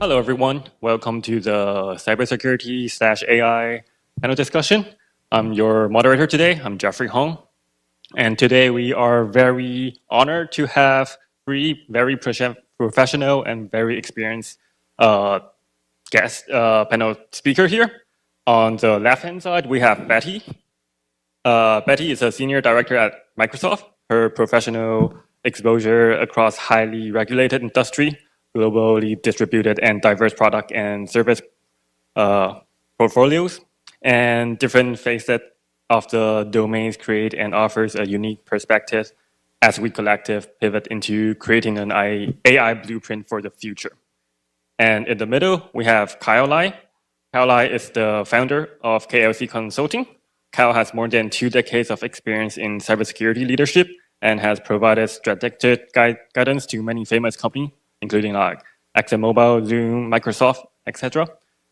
Hello, everyone. Welcome to the cybersecurity/AI panel discussion. I'm your moderator today. I'm Jeffrey Hong. And today we are very honored to have three very professional and very experienced guest panel speaker here. On the left-hand side, we have Betty. Betty is a senior director at Microsoft. Her professional exposure across highly regulated industry, globally distributed and diverse product and service portfolios, and different facets of the domains create and offers a unique perspective as we collective pivot into creating an AI blueprint for the future. And in the middle, we have Kyle Lai. Kyle Lai is the founder of KLC Consulting. Kyle has more than 2 decades of experience in cybersecurity leadership and has provided strategic guidance to many famous companies, including like ExxonMobil, Zoom, Microsoft, etc.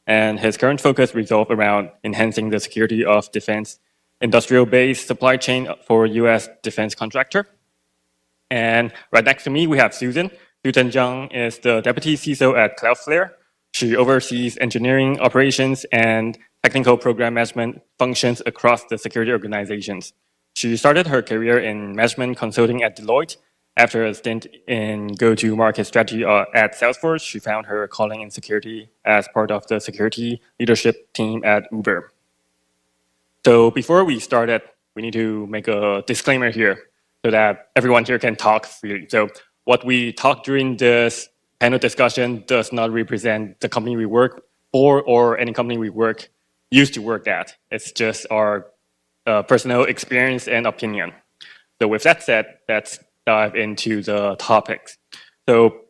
And his current focus revolves around enhancing the security of defense industrial-based supply chain for U.S. defense contractor. And right next to me, we have Susan. Susan Zhang is the deputy CISO at Cloudflare. She oversees engineering operations and technical program management functions across the security organizations. She started her career in management consulting at Deloitte. After a stint in go-to-market strategy at Salesforce, she found her calling in security as part of the security leadership team at Uber. So before we started, we need to make a disclaimer here so that everyone here can talk freely. So what we talk during this panel discussion does not represent the company we work for or any company we used to work at. It's just our personal experience and opinion. So with that said, let's dive into the topics. So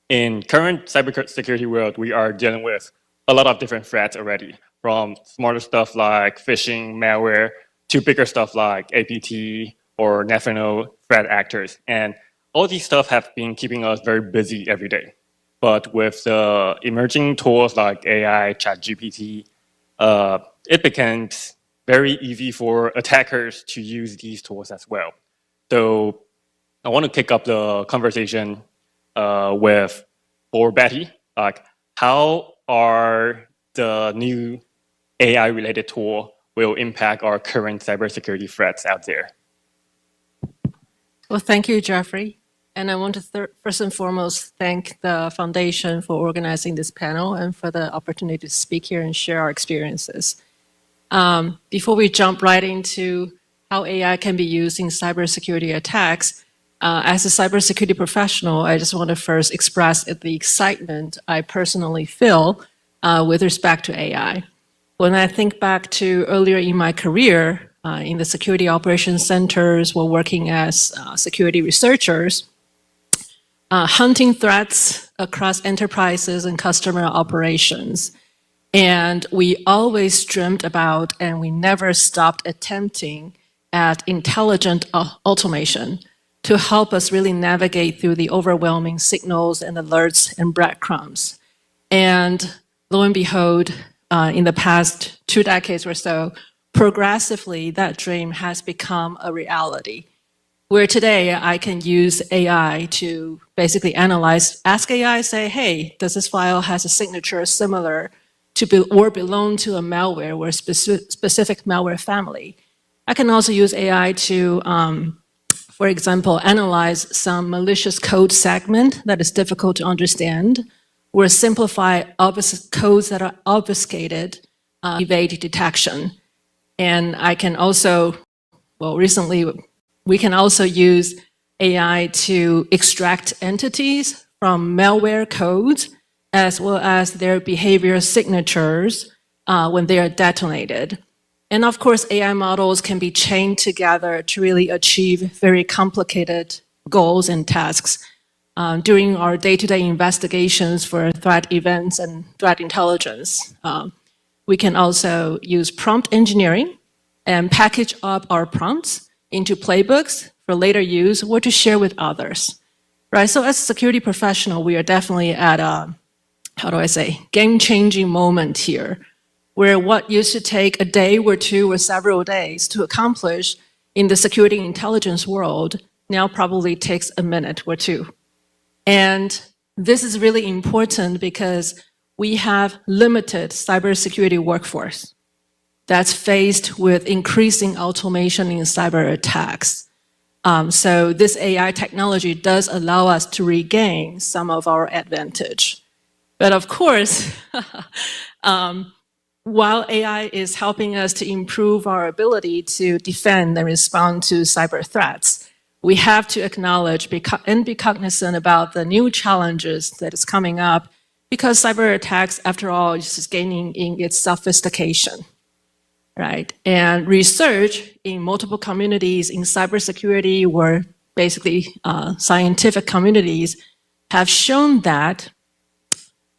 in current cybersecurity world, we are dealing with a lot of different threats already, from smaller stuff like phishing, malware, to bigger stuff like APT or national threat actors. And all these stuff have been keeping us very busy every day. But with the emerging tools like AI, ChatGPT, it becomes very easy for attackers to use these tools as well. So I want to kick up the conversation for Betty. Like, how are the new AI-related tool will impact our current cybersecurity threats out there? Well, thank you, Jeffrey. And I want to first and foremost thank the foundation for organizing this panel and for the opportunity to speak here and share our experiences. Before we jump right into how AI can be used in cybersecurity attacks, as a cybersecurity professional, I just want to first express the excitement I personally feel with respect to AI. When I think back to earlier in my career, in the security operations centers, while working as security researchers, hunting threats across enterprises and customer operations. And we always dreamt about, and we never stopped attempting at intelligent automation to help us really navigate through the overwhelming signals and alerts and breadcrumbs. And lo and behold, in the past 2 decades or so, progressively that dream has become a reality. Where today I can use AI to basically analyze, ask AI, say, hey, does this file has a signature similar to or belong to a malware or a specific malware family? I can also use AI to, for example, analyze some malicious code segment that is difficult to understand, or simplify codes that are obfuscated, evade detection. And I can also, well, recently, we can also use AI to extract entities from malware codes, as well as their behavior signatures when they are detonated. And of course, AI models can be chained together to really achieve very complicated goals and tasks. During our day-to-day investigations for threat events and threat intelligence, we can also use prompt engineering and package up our prompts into playbooks for later use or to share with others, right? So as a security professional, we are definitely at a, game-changing moment here, where what used to take a day or 2 or several days to accomplish in the security intelligence world now probably takes a minute or 2. And this is really important because we have limited cybersecurity workforce that's faced with increasing automation in cyber attacks. So this AI technology does allow us to regain some of our advantage. But of course, while AI is helping us to improve our ability to defend and respond to cyber threats, we have to acknowledge and be cognizant about the new challenges that is coming up because cyber attacks, after all, is just gaining in its sophistication, right? And research in multiple communities in cybersecurity, or basically scientific communities, have shown that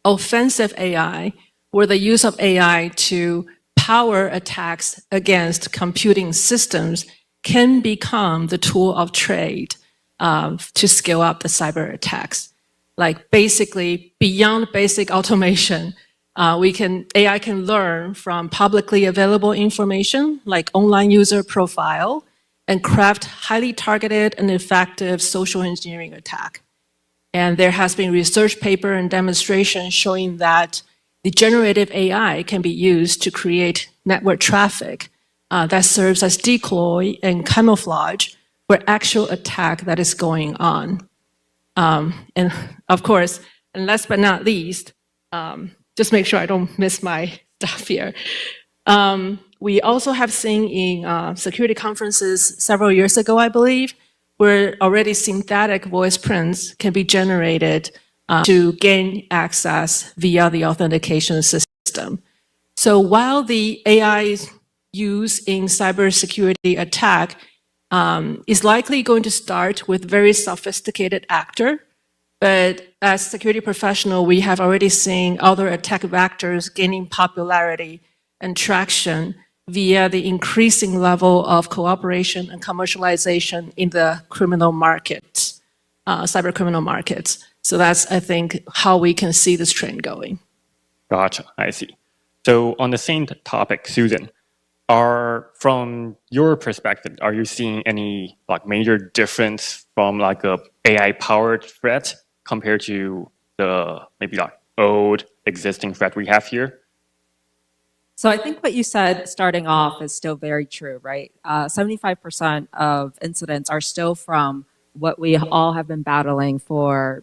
offensive AI, or the use of AI to power attacks against computing systems, can become the tool of trade to scale up the cyber attacks. Like basically beyond basic automation, AI can learn from publicly available information like online user profile and craft highly targeted and effective social engineering attack. And there has been research paper and demonstration showing that the generative AI can be used to create network traffic that serves as decoy and camouflage for actual attack that is going on. And of course, and last but not least, just make sure I don't miss my stuff here. We also have seen in security conferences several years ago, I believe, where already synthetic voice prints can be generated to gain access via the authentication system. So while the AI use in cybersecurity attack is likely going to start with very sophisticated actor, but as security professional, we have already seen other attack vectors gaining popularity and traction via the increasing level of cooperation and commercialization in the criminal markets, cyber criminal markets. So that's, I think, how we can see this trend going. Gotcha, I see. So on the same topic, Susan, from your perspective, are you seeing any major difference from a AI-powered threat compared to the maybe old existing threat we have here? So I think what you said starting off is still very true, right? 75% of incidents are still from what we all have been battling for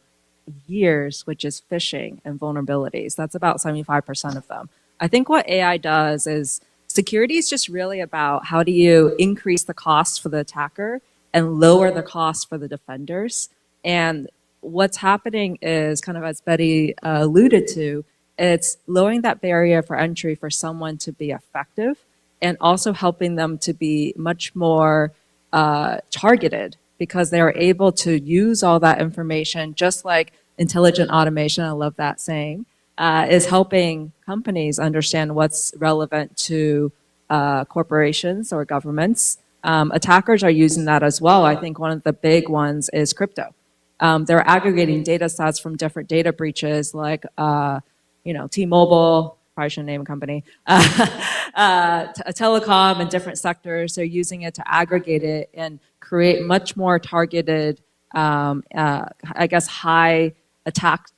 years, which is phishing and vulnerabilities. That's about 75% of them. I think what AI does is security is just really about how do you increase the cost for the attacker and lower the cost for the defenders. And what's happening is, kind of as Betty alluded to, it's lowering that barrier for entry for someone to be effective and also helping them to be much more targeted because they're able to use all that information, just like intelligent automation, I love that saying, is helping companies understand what's relevant to corporations or governments. Attackers are using that as well. I think one of the big ones is crypto. They're aggregating data sets from different data breaches like T-Mobile, probably shouldn't name a company, telecom and different sectors. They're using it to aggregate it and create much more targeted, high attack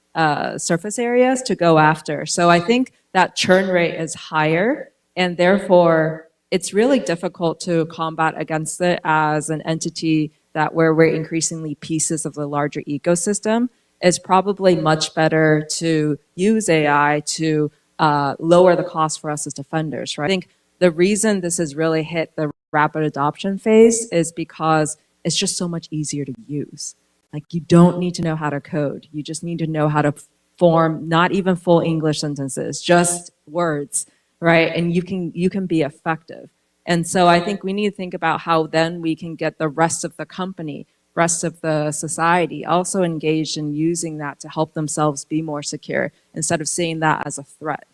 surface areas to go after. So I think that churn rate is higher, and therefore it's really difficult to combat against it as an entity that where we're increasingly pieces of the larger ecosystem. Is probably much better to use AI to lower the cost for us as defenders, right? I think the reason this has really hit the rapid adoption phase is because it's just so much easier to use. Like you don't need to know how to code. You just need to know how to form not even full English sentences, just words, right? And you can be effective. And so I think we need to think about how then we can get the rest of the company, rest of the society also engaged in using that to help themselves be more secure instead of seeing that as a threat.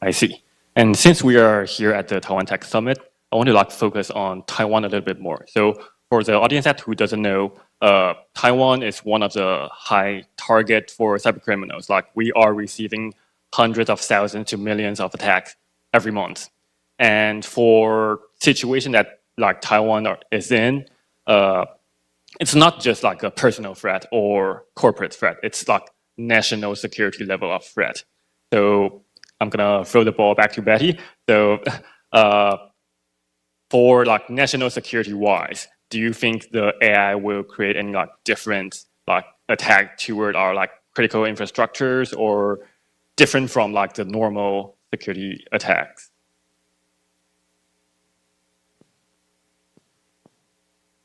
I see. And since we are here at the Taiwan Tech Summit, I want to focus on Taiwan a little bit more. So for the audience who doesn't know, Taiwan is one of the high target for cyber criminals. We are receiving hundreds of thousands to millions of attacks every month. And for situation that Taiwan is in, it's not just like a personal threat or corporate threat. It's like national security level of threat. So I'm gonna throw the ball back to Betty. So for like national security wise, do you think the AI will create any like different like attack toward our like critical infrastructures, or different from like the normal security attacks?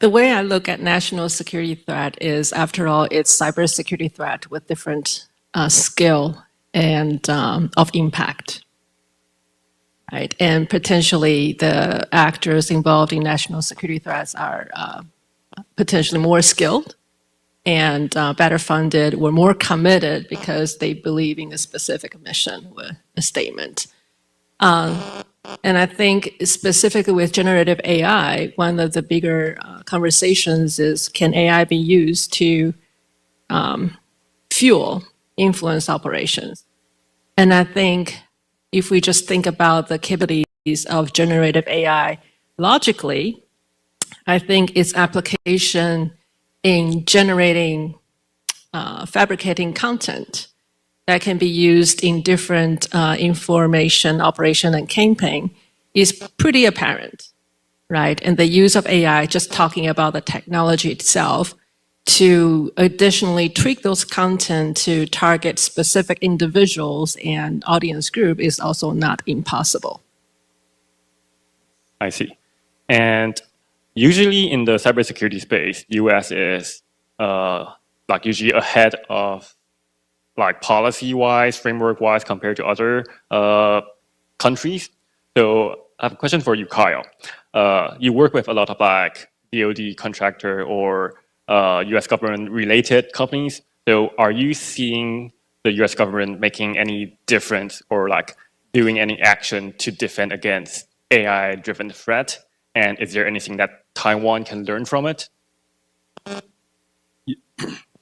The way I look at national security threat is, after all, it's cybersecurity threat with different scale and of impact, right? And potentially the actors involved in national security threats are potentially more skilled and better funded, or more committed because they believe in a specific mission or a statement. And I think specifically with generative AI, one of the bigger conversations is, can AI be used to fuel influence operations? And I think if we just think about the capabilities of generative AI logically, I think its application in generating, fabricating content that can be used in different information, operation, and campaign is pretty apparent, right? And the use of AI, just talking about the technology itself, to additionally tweak those content to target specific individuals and audience group is also not impossible. I see. And usually in the cybersecurity space, US is like usually ahead of like policy-wise, framework-wise, compared to other countries. So I have a question for you, Kyle. You work with a lot of like DoD contractor or US government-related companies. So are you seeing the US government making any difference or like doing any action to defend against AI-driven threat? And is there anything that Taiwan can learn from it?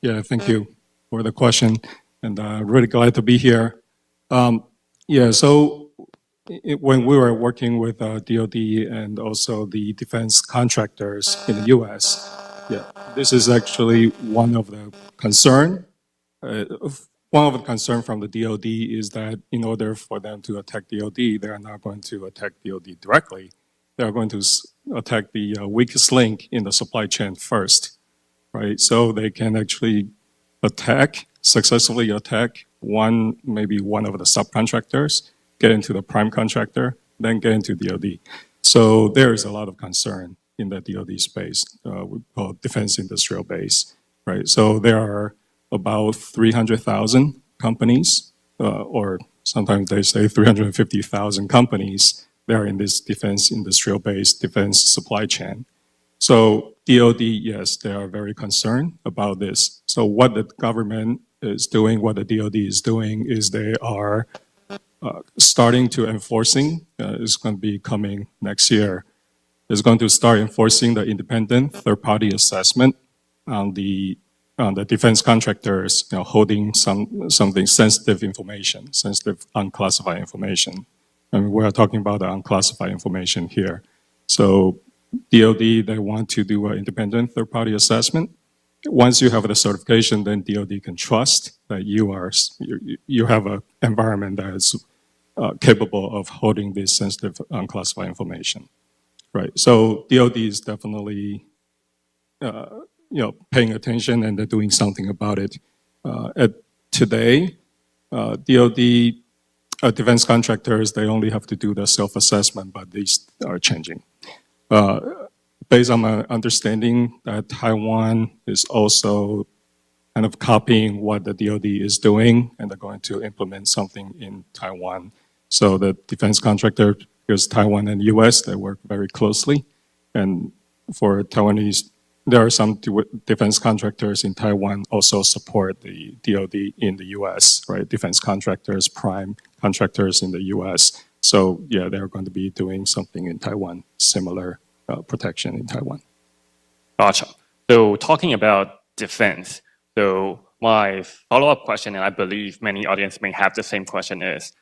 Yeah, thank you for the question. And really glad to be here. Yeah, so when we were working with DoD and also the defense contractors in the US, yeah, this is actually one of the concern. One of the concern from the DoD is that in order for them to attack DoD, they are not going to attack DoD directly. They are going to attack the weakest link in the supply chain first, right? So they can actually successfully attack maybe one of the subcontractors, get into the prime contractor, then get into DoD. So there is a lot of concern in the DoD space, we call it defense industrial base, right? So there are about 300,000 companies, or sometimes they say 350,000 companies that are in this defense industrial base, defense supply chain. So DoD, yes, they are very concerned about this. So what the government is doing, what the DoD is doing, is they are starting to enforcing, is going to be coming next year, is going to start enforcing the independent third-party assessment on the defense contractors, holding something sensitive information, sensitive unclassified information. I mean, we are talking about the unclassified information here. So DoD, they want to do an independent third-party assessment. Once you have the certification, then DoD can trust that you have an environment that is capable of holding this sensitive unclassified information, right? So DoD is definitely, paying attention and they're doing something about it. Today, DoD defense contractors, they only have to do the self-assessment, but these are changing. Based on my understanding that Taiwan is also kind of copying what the DoD is doing, and they're going to implement something in Taiwan. So the defense contractor, because Taiwan and US, they work very closely. And for Taiwanese, there are some defense contractors in Taiwan also support the DoD in the US, right? Defense contractors, prime contractors in the US. So yeah, they're going to be doing something in Taiwan, similar protection in Taiwan. Gotcha. So talking about defense, so my follow-up question, and I believe many audience may have the same question, is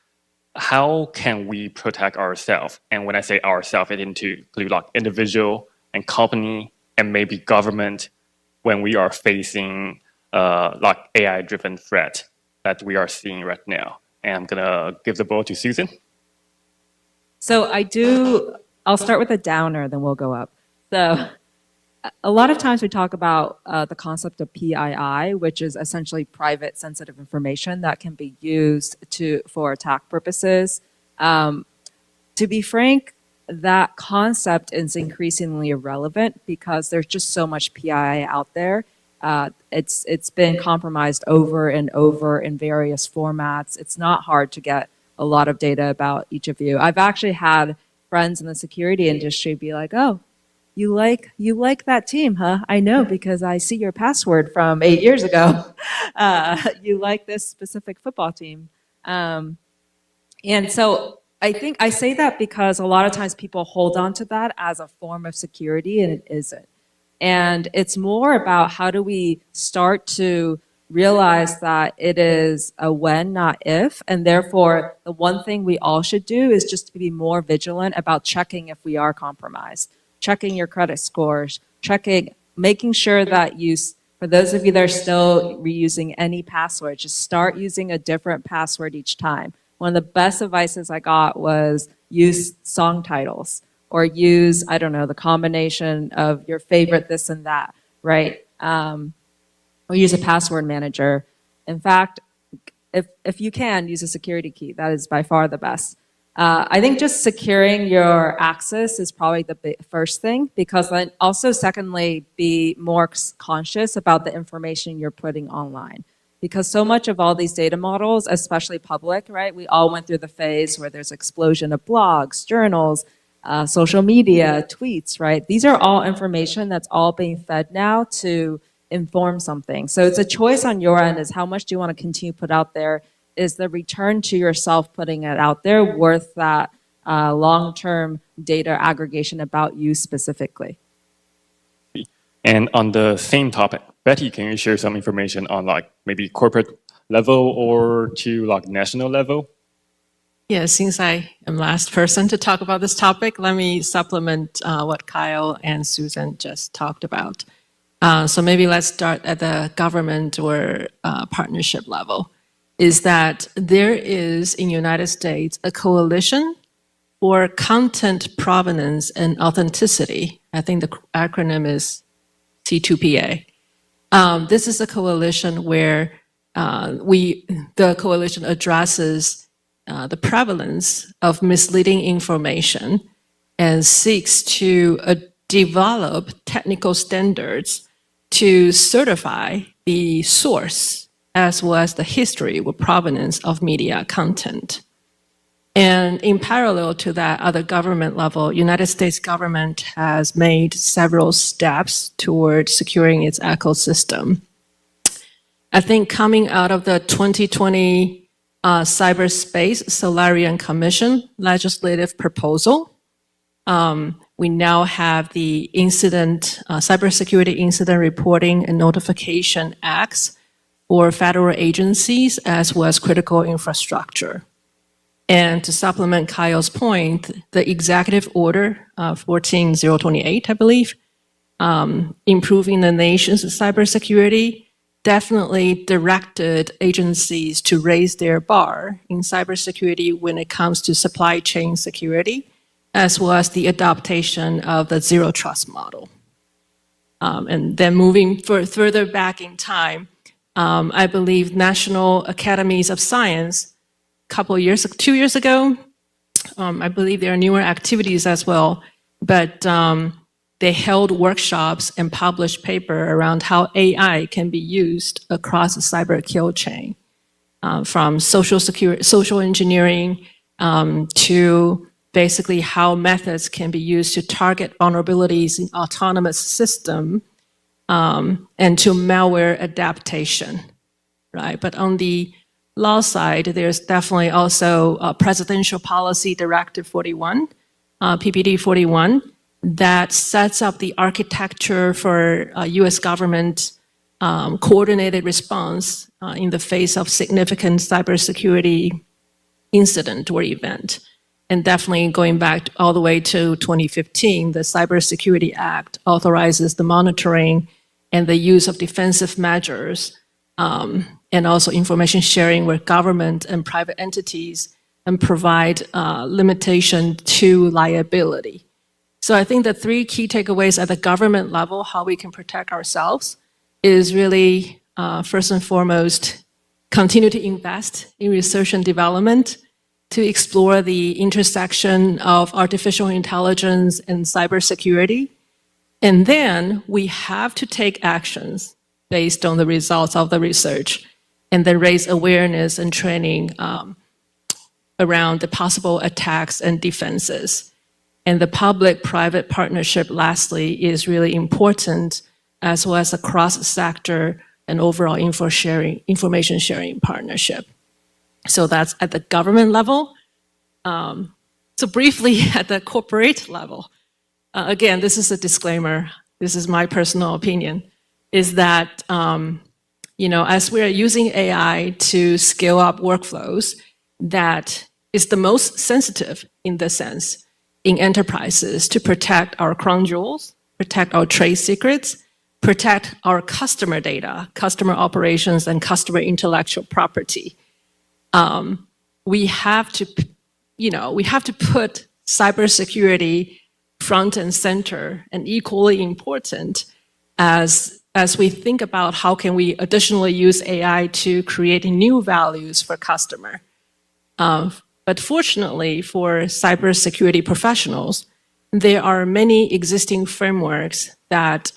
how can we protect ourselves? And when I say ourselves, it includes like individual and company and maybe government when we are facing like AI-driven threat that we are seeing right now. And I'm gonna give the ball to Susan. So I'll start with a downer, then we'll go up. So a lot of times we talk about the concept of PII, which is essentially private sensitive information that can be used for attack purposes. To be frank, that concept is increasingly irrelevant because there's just so much PII out there. It's been compromised over and over in various formats. It's not hard to get a lot of data about each of you. I've actually had friends in the security industry be like, "Oh, you like that team, huh? I know because I see your password from 8 years ago. You like this specific football team." And so I think I say that because a lot of times people hold on to that as a form of security, and it isn't. And it's more about how do we start to realize that it is a when, not if, and therefore the one thing we all should do is just to be more vigilant about checking if we are compromised, checking your credit scores, making sure that for those of you that are still reusing any password, just start using a different password each time. One of the best advices I got was use song titles or use, I don't know, the combination of your favorite this and that, right? Or use a password manager. In fact, if you can, use a security key. That is by far the best. I think just securing your access is probably the first thing, because then also secondly, be more conscious about the information you're putting online. Because so much of all these data models, especially public, right? We all went through the phase where there's explosion of blogs, journals, social media, tweets, right? These are all information that's all being fed now to inform something. So it's a choice on your end, is how much do you want to continue to put out there? Is the return to yourself putting it out there worth that long-term data aggregation about you specifically? And on the same topic, Betty, can you share some information on like maybe corporate level or to like national level? Yeah, since I am last person to talk about this topic, let me supplement what Kyle and Susan just talked about. So maybe let's start at the government or partnership level. Is that there is in the United States a coalition for content provenance and authenticity. I think the acronym is C2PA. This is a coalition where the coalition addresses the prevalence of misleading information and seeks to develop technical standards to certify the source as well as the history or provenance of media content. And in parallel to that, at the government level, United States government has made several steps toward securing its ecosystem. I think coming out of the 2020 Cyberspace Solarian Commission legislative proposal, we now have the Cybersecurity Incident Reporting and Notification Acts for federal agencies as well as critical infrastructure. And to supplement Kyle's point, the executive order 14028, I believe, improving the nation's cybersecurity, definitely directed agencies to raise their bar in cybersecurity when it comes to supply chain security, as well as the adaptation of the zero trust model. And then moving further back in time, I believe National Academies of Science, 2 years ago, I believe there are newer activities as well, but they held workshops and published paper around how AI can be used across the cyber kill chain, from social engineering to basically how methods can be used to target vulnerabilities in autonomous system and to malware adaptation, right? But on the law side, there's definitely also Presidential Policy Directive 41, PPD 41, that sets up the architecture for US government coordinated response in the face of significant cybersecurity incident or event. And definitely going back all the way to 2015, the Cybersecurity Act authorizes the monitoring and the use of defensive measures, and also information sharing with government and private entities, and provide limitation to liability. So I think the three key takeaways at the government level, how we can protect ourselves, is really, first and foremost, continue to invest in research and development to explore the intersection of artificial intelligence and cybersecurity. And then we have to take actions based on the results of the research, and then raise awareness and training around the possible attacks and defenses. And the public-private partnership, lastly, is really important, as well as a cross-sector and overall information sharing partnership. So that's at the government level. So briefly, at the corporate level, again, this is a disclaimer. This is my personal opinion, is that as we are using AI to scale up workflows, that is the most sensitive in the sense in enterprises to protect our crown jewels, protect our trade secrets, protect our customer data, customer operations, and customer intellectual property. We have to put cybersecurity front and center, and equally important as we think about how can we additionally use AI to create new values for customer. But fortunately for cybersecurity professionals, there are many existing frameworks that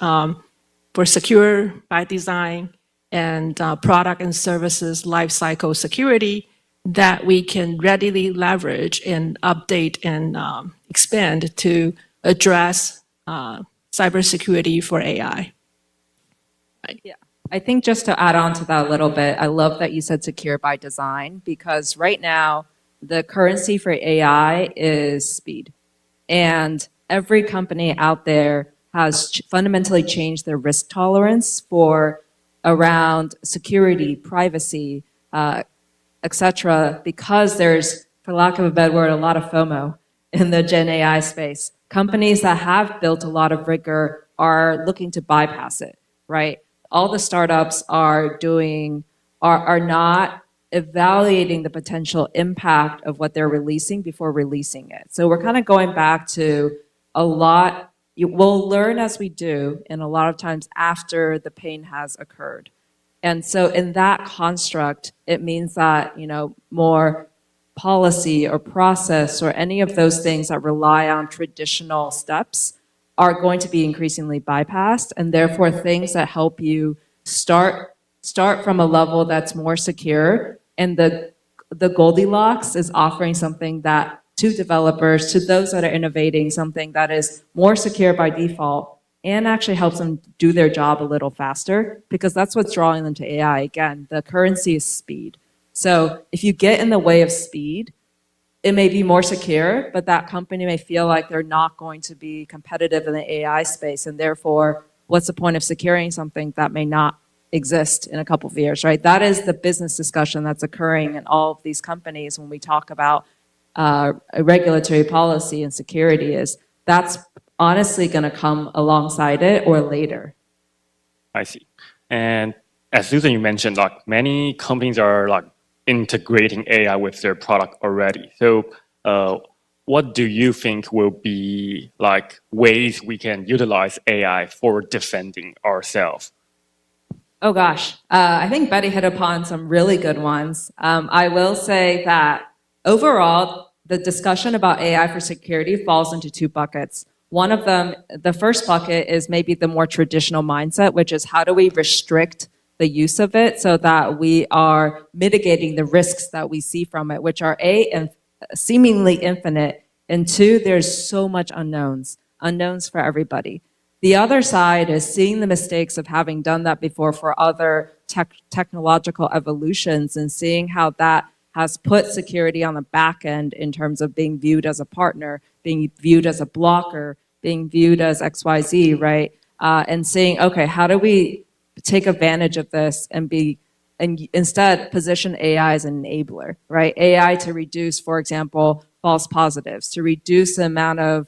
for secure by design and product and services lifecycle security that we can readily leverage and update and expand to address cybersecurity for AI. Right. Yeah. I think just to add on to that a little bit, I love that you said secure by design, because right now the currency for AI is speed. And every company out there has fundamentally changed their risk tolerance for around security, privacy, etc., because there's, for lack of a better word, a lot of FOMO in the Gen AI space. Companies that have built a lot of rigor are looking to bypass it, right? All the startups are not evaluating the potential impact of what they're releasing before releasing it. So we're kind of going back to a lot, we'll learn as we do, and a lot of times after the pain has occurred. And so in that construct, it means that, more policy or process or any of those things that rely on traditional steps are going to be increasingly bypassed, and therefore things that help you start from a level that's more secure, and the Goldilocks is offering something that to developers, to those that are innovating, something that is more secure by default and actually helps them do their job a little faster, because that's what's drawing them to AI. Again, the currency is speed. So if you get in the way of speed, it may be more secure, but that company may feel like they're not going to be competitive in the AI space, and therefore, what's the point of securing something that may not exist in a couple of years, right? That is the business discussion that's occurring in all of these companies when we talk about regulatory policy and security, is that's honestly going to come alongside it or later. I see. And as Susan, you mentioned, many companies are integrating AI with their product already. So what do you think will be ways we can utilize AI for defending ourselves? Oh gosh, I think Betty hit upon some really good ones. I will say that overall, the discussion about AI for security falls into two buckets. One of them, the first bucket, is maybe the more traditional mindset, which is how do we restrict the use of it so that we are mitigating the risks that we see from it, which are seemingly infinite, and two, there's so much unknowns for everybody. The other side is seeing the mistakes of having done that before for other technological evolutions, and seeing how that has put security on the back end in terms of being viewed as a partner, being viewed as a blocker, being viewed as XYZ, right? And saying, okay, how do we take advantage of this and instead position AI as an enabler, right? AI to reduce, for example, false positives, to reduce the amount of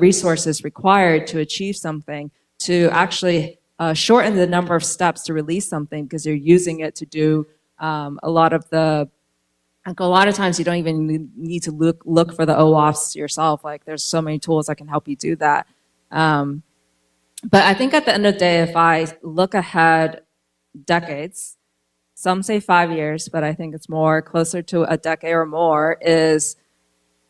resources required to achieve something, to actually shorten the number of steps to release something because you're using it to do a lot of the, like a lot of times you don't even need to look for the OAuths yourself. Like there's so many tools that can help you do that. But I think at the end of the day, if I look ahead decades, some say 5 years, but I think it's more closer to a decade or more is,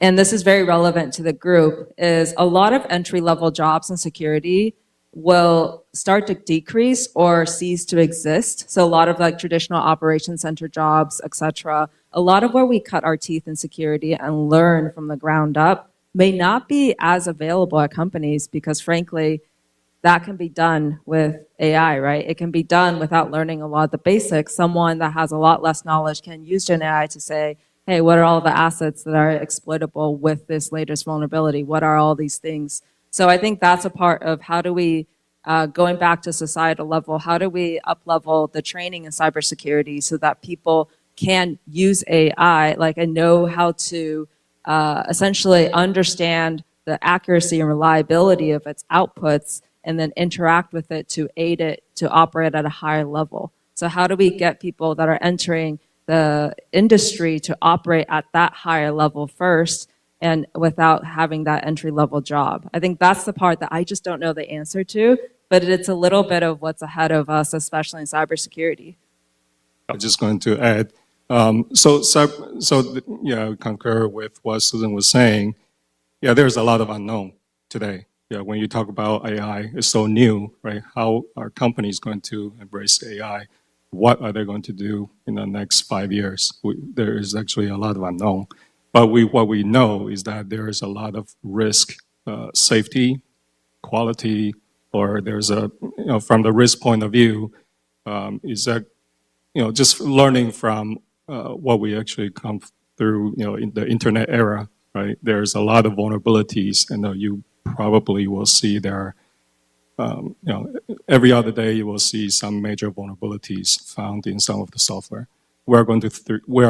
and this is very relevant to the group, is a lot of entry-level jobs in security will start to decrease or cease to exist. So a lot of like traditional operations center jobs, et cetera, a lot of where we cut our teeth in security and learn from the ground up may not be as available at companies because frankly, that can be done with AI, right? It can be done without learning a lot of the basics. Someone that has a lot less knowledge can use Gen AI to say, hey, what are all the assets that are exploitable with this latest vulnerability? What are all these things? So I think that's a part of how do we, going back to societal level, how do we up-level the training in cybersecurity so that people can use AI, like and know how to essentially understand the accuracy and reliability of its outputs and then interact with it to aid it to operate at a higher level. So how do we get people that are entering the industry to operate at that higher level first and without having that entry-level job? I think that's the part that I just don't know the answer to, but it's a little bit of what's ahead of us, especially in cybersecurity. I'm just going to add, yeah, I concur with what Susan was saying. Yeah, there's a lot of unknown today. Yeah, when you talk about AI, it's so new, right? How are companies going to embrace AI? What are they going to do in the next 5 years? There is actually a lot of unknown. But what we know is that there is a lot of risk, safety, quality, or there's a, from the risk point of view, is that, just learning from what we actually come through, in the internet era, right? There's a lot of vulnerabilities, and you probably will see there, every other day you will see some major vulnerabilities found in some of the software. We are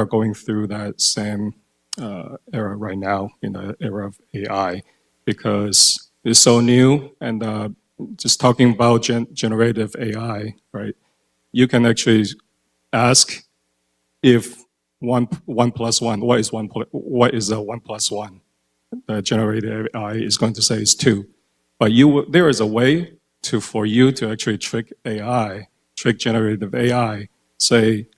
going through that same era right now in the era of AI because it's so new. And just talking about generative AI, right? You can actually ask if one plus one, what is a 1 plus 1? The generative AI is going to say it's 2. But there is a way for you to actually trick generative AI, say,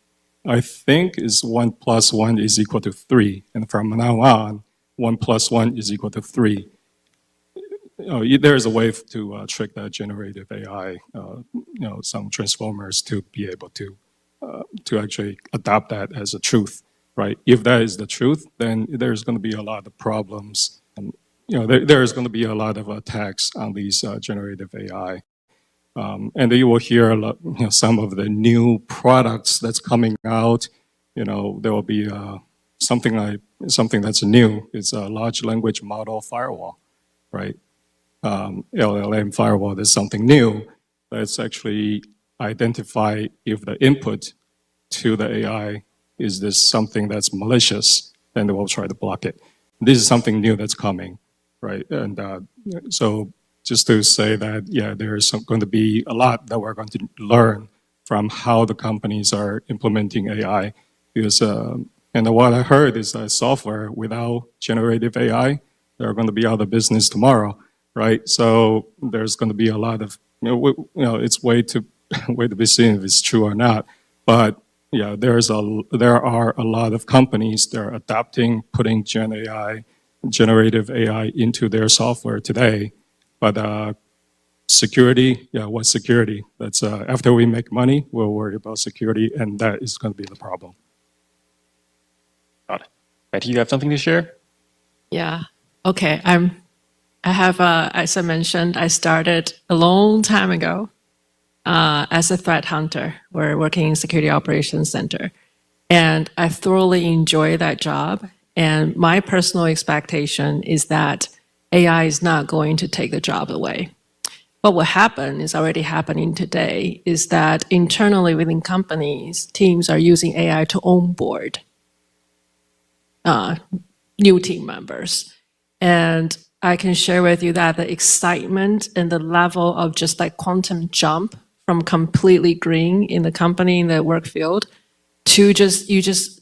I think is 1 plus 1 is equal to 3. And from now on, 1 plus 1 is equal to 3. There is a way to trick that generative AI, some transformers to be able to actually adopt that as a truth, right? If that is the truth, then there's going to be a lot of problems. There's going to be a lot of attacks on these generative AI. And you will hear a lot, some of the new products that's coming out. There will be something that's new. It's a large language model firewall, right? LLM firewall is something new that's actually identify if the input to the AI is this something that's malicious, then they will try to block it. This is something new that's coming, right? And so just to say that, yeah, there's going to be a lot that we're going to learn from how the companies are implementing AI. Because, and what I heard is that software without generative AI, they're going to be out of business tomorrow, right? So there's going to be a lot of, it's way to be seen if it's true or not. But yeah, there are a lot of companies that are adapting, putting generative AI into their software today. But security, yeah, what's security? That's after we make money, we'll worry about security, and that is going to be the problem. Got it. Betty, you have something to share? Yeah. Okay. I have, as I mentioned, I started a long time ago as a threat hunter. We're working in Security Operations Center. And I thoroughly enjoy that job. And my personal expectation is that AI is not going to take the job away. But what happened is already happening today is that internally within companies, teams are using AI to onboard new team members. And I can share with you that the excitement and the level of just like quantum jump from completely green in the company, in the work field, to you just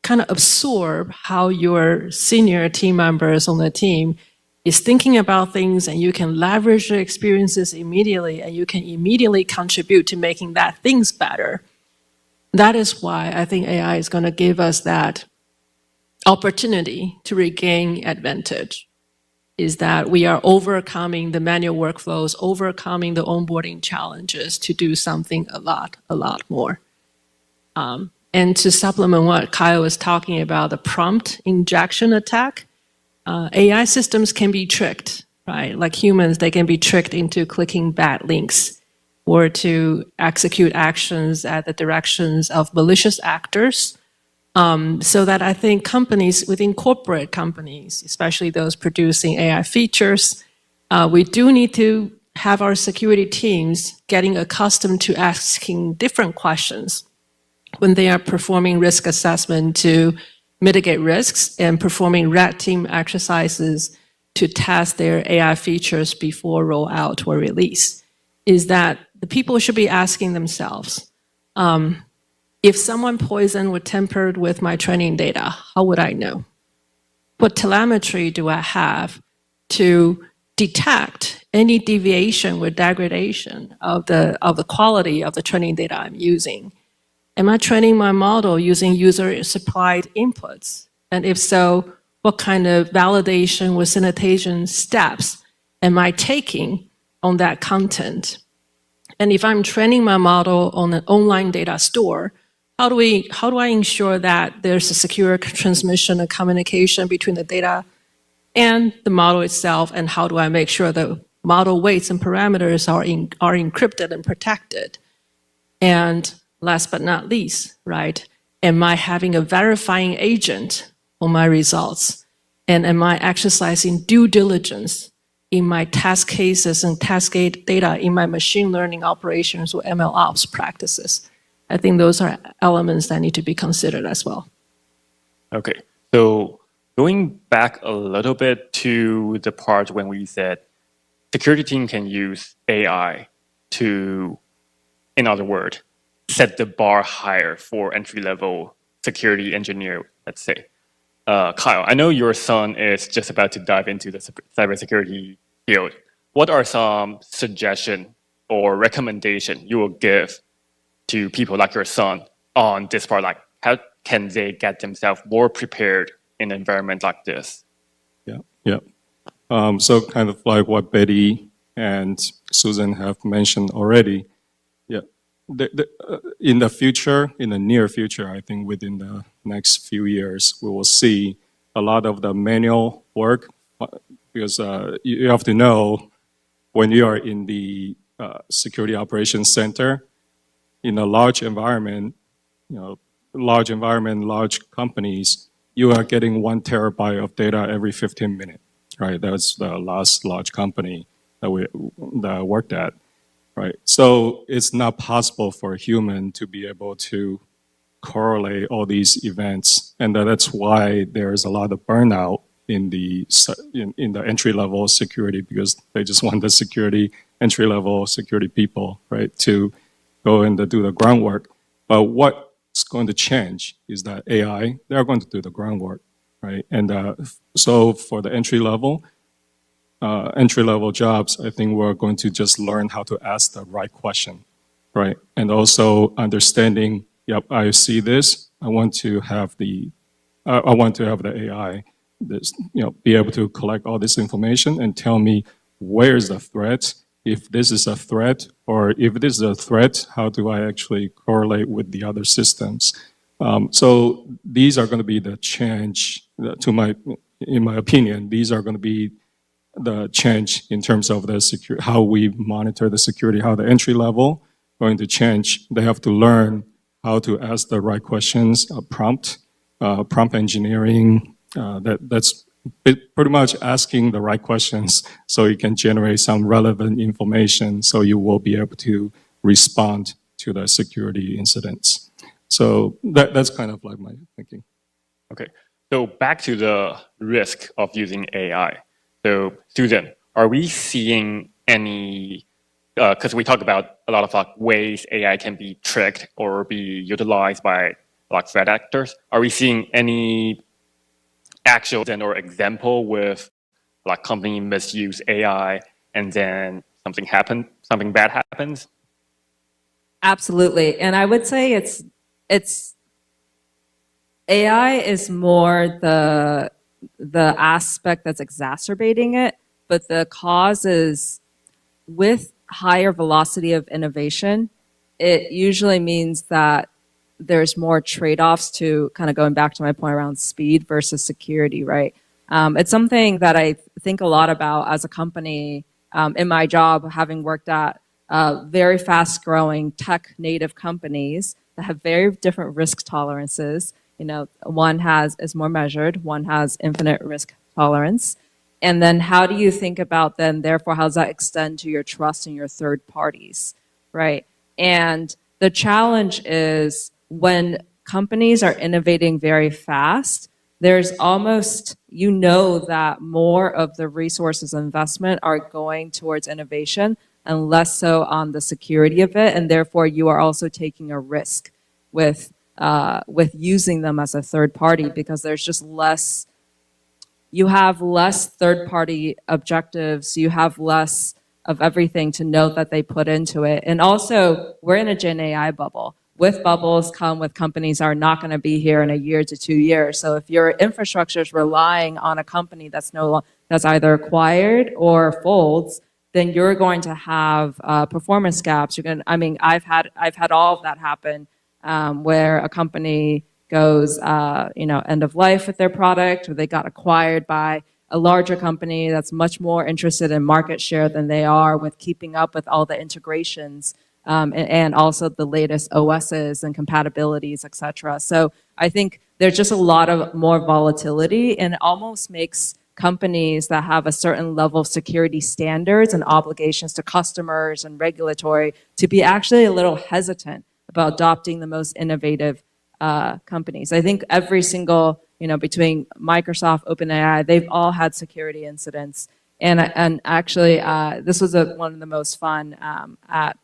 kind of absorb how your senior team members on the team is thinking about things, and you can leverage the experiences immediately, and you can immediately contribute to making that things better. That is why I think AI is going to give us that opportunity to regain advantage, is that we are overcoming the manual workflows, overcoming the onboarding challenges to do something a lot more. And to supplement what Kyle was talking about, the prompt injection attack, AI systems can be tricked, right? Like humans, they can be tricked into clicking bad links or to execute actions at the directions of malicious actors. So that I think companies, within corporate companies, especially those producing AI features, we do need to have our security teams getting accustomed to asking different questions when they are performing risk assessment to mitigate risks and performing red team exercises to test their AI features before rollout or release, is that the people should be asking themselves, if someone poisoned or tampered with my training data, how would I know? What telemetry do I have to detect any deviation or degradation of the quality of the training data I'm using? Am I training my model using user-supplied inputs? And if so, what kind of validation or sanitation steps am I taking on that content? And if I'm training my model on an online data store, how do I ensure that there's a secure transmission and communication between the data and the model itself? And how do I make sure the model weights and parameters are encrypted and protected? And last but not least, right, am I having a verifying agent on my results? And am I exercising due diligence in my test cases and test data in my machine learning operations or ML ops practices? I think those are elements that need to be considered as well. Okay, so going back a little bit to the part when we said security team can use AI to, in other words, set the bar higher for entry-level security engineer, let's say. Kyle, I know your son is just about to dive into the cybersecurity field. What are some suggestions or recommendations you will give to people like your son on this part? Like, how can they get themselves more prepared in an environment like this? Yeah. So kind of like what Betty and Susan have mentioned already. Yeah. In the future, in the near future, I think within the next few years, we will see a lot of the manual work, because you have to know when you are in the security operations center, in a large environment, large companies, you are getting 1 terabyte of data every 15 minutes, right? That's the last large company that I worked at, right? So it's not possible for a human to be able to correlate all these events, and that's why there is a lot of burnout in the entry-level security, because they just want the entry-level security people, right, to go and to do the groundwork. But what's going to change is that AI, they're going to do the groundwork, right? And so for the entry-level jobs, I think we're going to just learn how to ask the right question, right? And also understanding, yep, I see this, I want to have the AI, be able to collect all this information and tell me where's the threat, if this is a threat, or if this is a threat, how do I actually correlate with the other systems? So these are going to be the change, in my opinion, these are going to be the change in terms of the how we monitor the security, how the entry level going to change. They have to learn how to ask the right questions, prompt engineering. That's pretty much asking the right questions so you can generate some relevant information so you will be able to respond to the security incidents. So that's kind of like my thinking. Okay, so back to the risk of using AI. So Susan, are we seeing any because we talk about a lot of like ways AI can be tricked or be utilized by like threat actors. Are we seeing any actual or example with like company misuse AI and then something bad happens? Absolutely. And I would say it's AI is more the aspect that's exacerbating it, but the cause is with higher velocity of innovation, it usually means that there's more trade-offs to kind of going back to my point around speed versus security, right? It's something that I think a lot about as a company in my job, having worked at very fast-growing tech-native companies that have very different risk tolerances. You know, one is more measured, one has infinite risk tolerance. And then how do you think about then, therefore, how does that extend to your trust in your third parties, right? And the challenge is when companies are innovating very fast, there's almost, you know, that more of the resources and investment are going towards innovation and less so on the security of it. And therefore, you are also taking a risk with using them as a third party because there's just less, you have less third-party objectives, you have less of everything to note that they put into it. And also, we're in a Gen AI bubble. With bubbles come with companies that are not going to be here in a year to 2 years. So if your infrastructure is relying on a company that's that's either acquired or folds, then you're going to have performance gaps. I've had all of that happen where a company goes, end of life with their product, or they got acquired by a larger company that's much more interested in market share than they are with keeping up with all the integrations and also the latest OSs and compatibilities, et cetera. So I think there's just a lot of more volatility, and it almost makes companies that have a certain level of security standards and obligations to customers and regulatory to be actually a little hesitant about adopting the most innovative companies. I think every single, between Microsoft, OpenAI, they've all had security incidents. And actually, this was one of the most fun at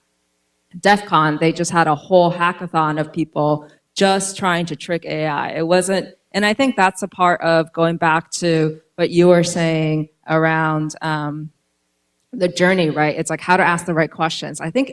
DEF CON. They just had a whole hackathon of people just trying to trick AI. It wasn't, and I think that's a part of going back to what you were saying around the journey, right? It's like how to ask the right questions. I think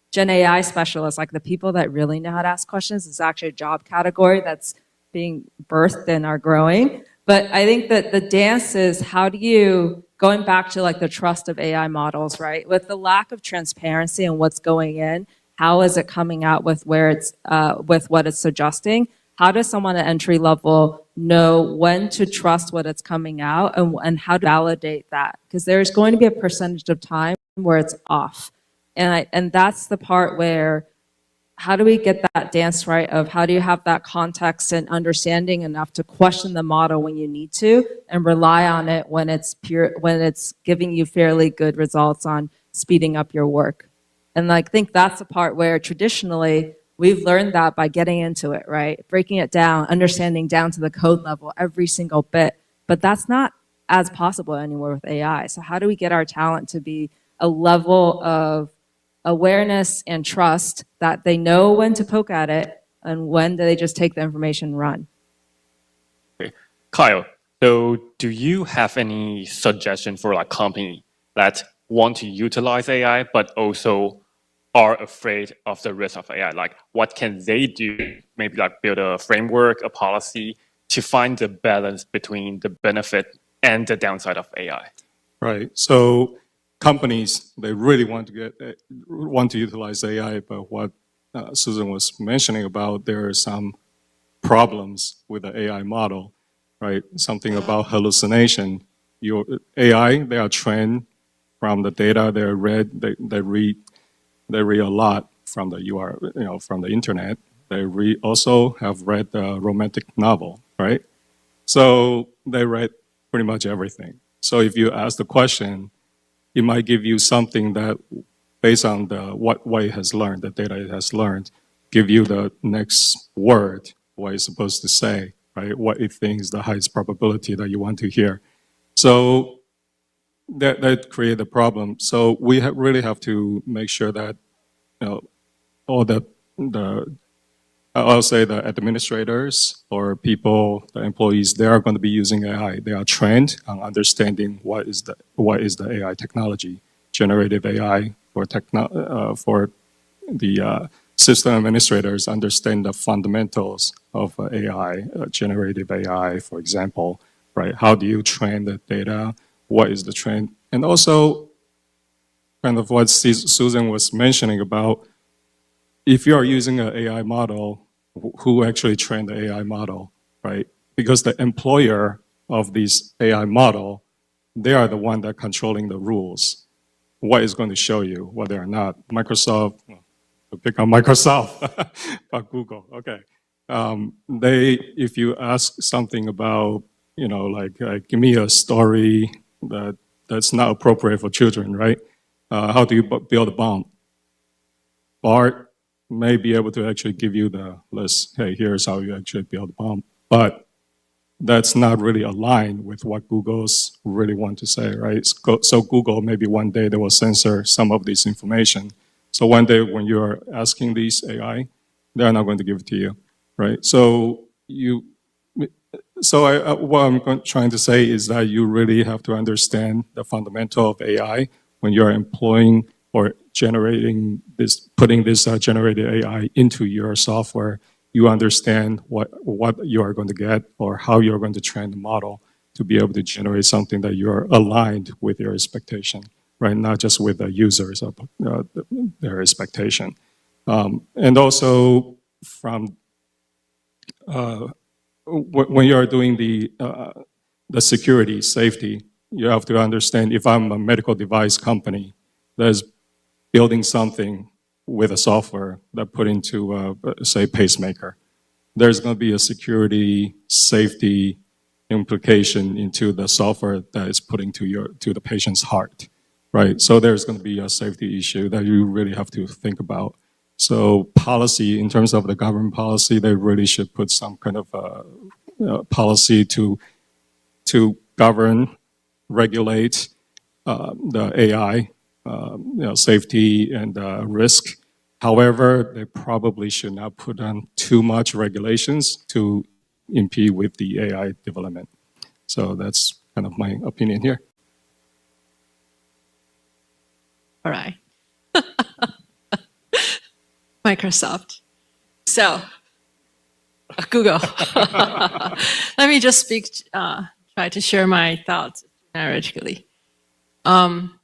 Gen AI specialists, like the people that really know how to ask questions, is actually a job category that's being birthed and are growing. But I think that the dance is how do you, going back to like the trust of AI models, right? With the lack of transparency and what's going in, how is it coming out with where it's, with what it's suggesting? How does someone at entry level know when to trust what it's coming out and how to validate that? Because there's going to be a percentage of time where it's off. And that's the part where, how do we get that dance right of how do you have that context and understanding enough to question the model when you need to and rely on it when it's giving you fairly good results on speeding up your work. And I think that's the part where traditionally we've learned that by getting into it, right? Breaking it down, understanding down to the code level, every single bit. But that's not as possible anymore with AI. So how do we get our talent to be a level of awareness and trust that they know when to poke at it and when do they just take the information and run? Okay. Kyle, so do you have any suggestion for like company that want to utilize AI but also are afraid of the risk of AI? Like what can they do? Maybe like build a framework, a policy to find the balance between the benefit and the downside of AI? Right. So companies, they really want to utilize AI, but what Susan was mentioning about, there are some problems with the AI model, right? Something about hallucination. Your AI, they are trained from the data they read a lot from the URL, from the internet. They also have read the romantic novel, right? So they read pretty much everything. So if you ask the question, it might give you something that, based on what it has learned, the data it has learned, give you the next word, what it's supposed to say, right? What it thinks the highest probability that you want to hear. So that create a problem. So we really have to make sure that, all I'll say the administrators or people, the employees, they are going to be using AI. They are trained on understanding what is the AI technology, generative AI for the system administrators understand the fundamentals of AI, generative AI, for example, right? How do you train the data? What is the train? And also, kind of what Susan was mentioning about, if you are using an AI model, who actually trained the AI model, right? Because the employer of this AI model, they are the one that controlling the rules. What is going to show you, whether or not Microsoft, pick on Microsoft, but Google, okay. If you ask something about, like give me a story that's not appropriate for children, right? How do you build a bomb? Bart may be able to actually give you the list. Hey, here's how you actually build a bomb. But that's not really aligned with what Google's really want to say, right? So Google, maybe one day they will censor some of this information. So one day when you're asking these AI, they're not going to give it to you, right? So what I'm trying to say is that you really have to understand the fundamental of AI when you're employing or putting this generated AI into your software. You understand what you are going to get or how you're going to train the model to be able to generate something that you're aligned with your expectation, right? Not just with the users of their expectation. And also from when you're doing the security, safety, you have to understand, if I'm a medical device company that's building something with a software that put into, say, pacemaker, there's going to be a security, safety implication into the software that is putting to the patient's heart, right? So there's going to be a safety issue that you really have to think about. So policy, in terms of the government policy, they really should put some kind of policy to govern, regulate the AI, safety and risk. However, they probably should not put on too much regulations to impede with the AI development. So that's kind of my opinion here. All right. Microsoft. So, Google. Let me just try to share my thoughts generically. I'm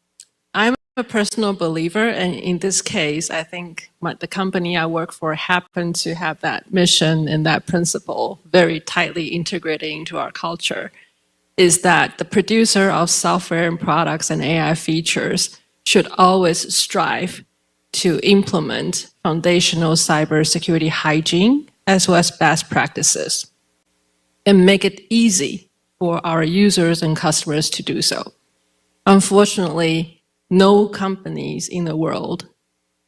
a personal believer, and in this case, I think the company I work for happened to have that mission and that principle very tightly integrated into our culture, is that the producer of software and products and AI features should always strive to implement foundational cybersecurity hygiene as well as best practices and make it easy for our users and customers to do so. Unfortunately, no companies in the world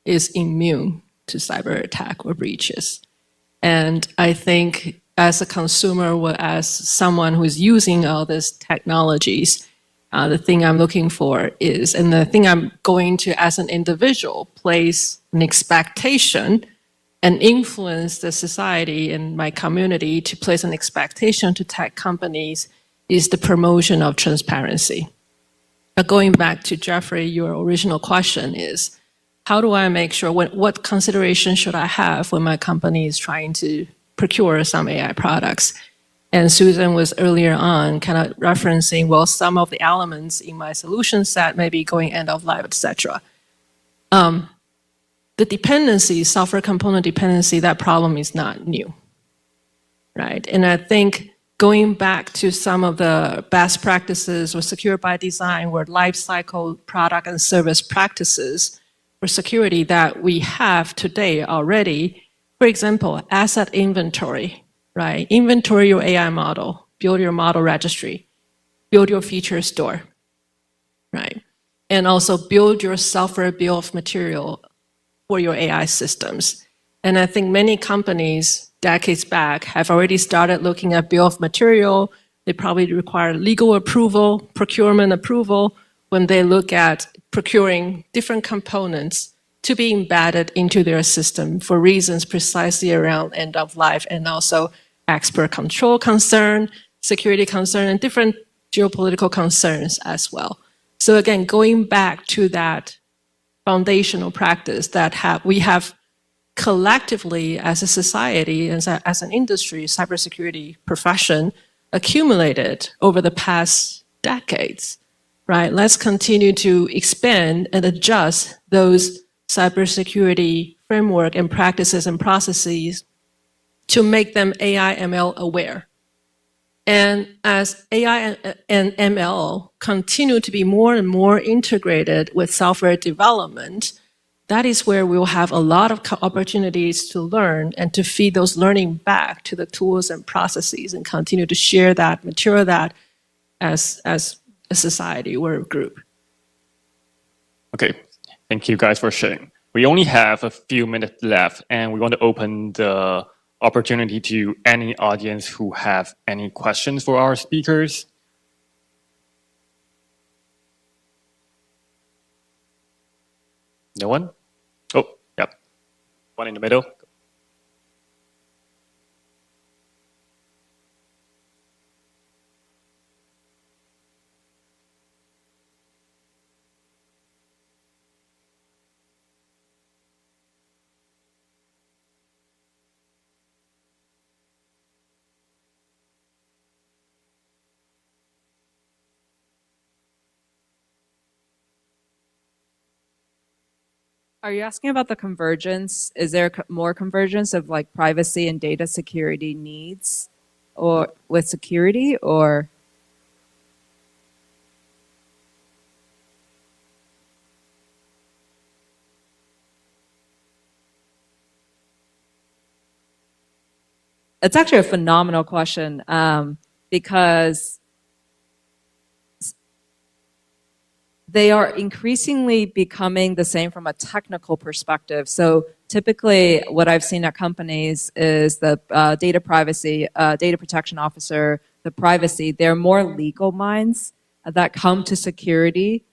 is immune to cyber attack or breaches. And I think as a consumer or as someone who's using all these technologies, the thing I'm looking for is, and the thing I'm going to as an individual place an expectation and influence the society and my community to place an expectation to tech companies is the promotion of transparency. But going back to Jeffrey, your original question is, how do I make sure, what consideration should I have when my company is trying to procure some AI products? And Susan was earlier on kind of referencing, well, some of the elements in my solution set may be going end of life, et cetera. The dependency, software component dependency, that problem is not new, right? And I think going back to some of the best practices or secure by design or life cycle product and service practices for security that we have today already, for example, asset inventory, right? Inventory your AI model, build your model registry, build your feature store, right? And also build your software bill of material for your AI systems. And I think many companies decades back have already started looking at bill of material. They probably require legal approval, procurement approval, when they look at procuring different components to be embedded into their system for reasons precisely around end of life and also export control concern, security concern, and different geopolitical concerns as well. So again, going back to that foundational practice that we have collectively as a society, as an industry, cybersecurity profession, accumulated over the past decades, right? Let's continue to expand and adjust those cybersecurity framework and practices and processes to make them AI ML aware. And as AI and ML continue to be more and more integrated with software development, that is where we will have a lot of opportunities to learn and to feed those learning back to the tools and processes and continue to share that, mature that as a society or a group. Okay, thank you guys for sharing. We only have a few minutes left, and we want to open the opportunity to any audience who have any questions for our speakers. No one? Oh, yeah. One in the middle. Are you asking about the convergence? Is there more convergence of like privacy and data security needs or with security or? It's actually a phenomenal question because they are increasingly becoming the same from a technical perspective. So typically what I've seen at companies is the data privacy, data protection officer, the privacy, they're more legal minds that come to security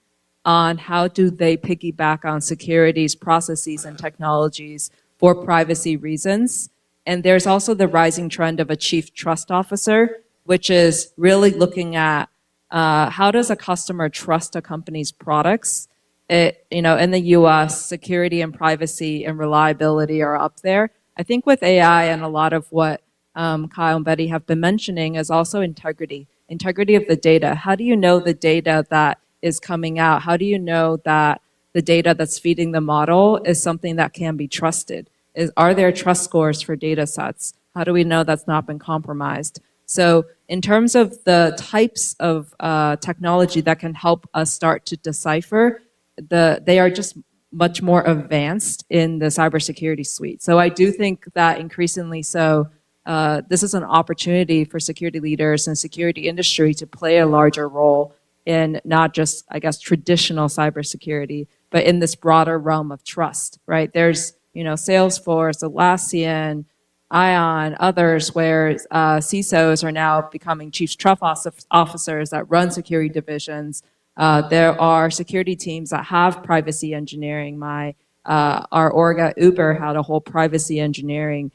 on how do they piggyback on security's processes and technologies for privacy reasons. And there's also the rising trend of a chief trust officer, which is really looking at how does a customer trust a company's products? In the US, security and privacy and reliability are up there. I think with AI and a lot of what Kyle and Betty have been mentioning is also integrity of the data. How do you know the data that is coming out? How do you know that the data that's feeding the model is something that can be trusted? Are there trust scores for data sets? How do we know that's not been compromised? So in terms of the types of technology that can help us start to decipher, they are just much more advanced in the cybersecurity suite. So I do think that increasingly so, this is an opportunity for security leaders and security industry to play a larger role in not just, I guess, traditional cybersecurity, but in this broader realm of trust, right? There's, Salesforce, Atlassian, ION, others where CISOs are now becoming chief trust officers that run security divisions. There are security teams that have privacy engineering. Our org at Uber had a whole privacy engineering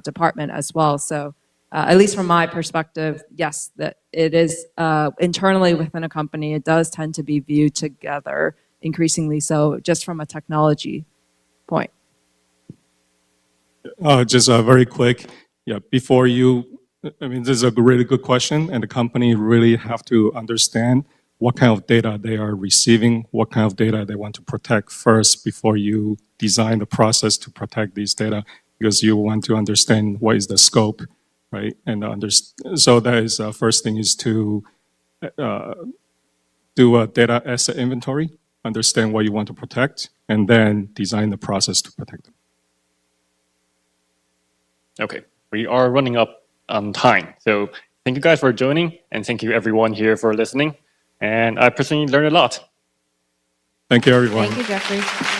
department as well. So at least from my perspective, yes, that it is internally within a company, it does tend to be viewed together increasingly so just from a technology point. Just very quick, this is a really good question, and the company really have to understand what kind of data they are receiving, what kind of data they want to protect first before you design the process to protect these data, because you want to understand what is the scope, right? And so that is first thing is to do a data asset inventory, understand what you want to protect, and then design the process to protect them. Okay, we are running up on time. So thank you guys for joining, and thank you everyone here for listening. And I personally learned a lot. Thank you, everyone. Thank you, Jeffrey.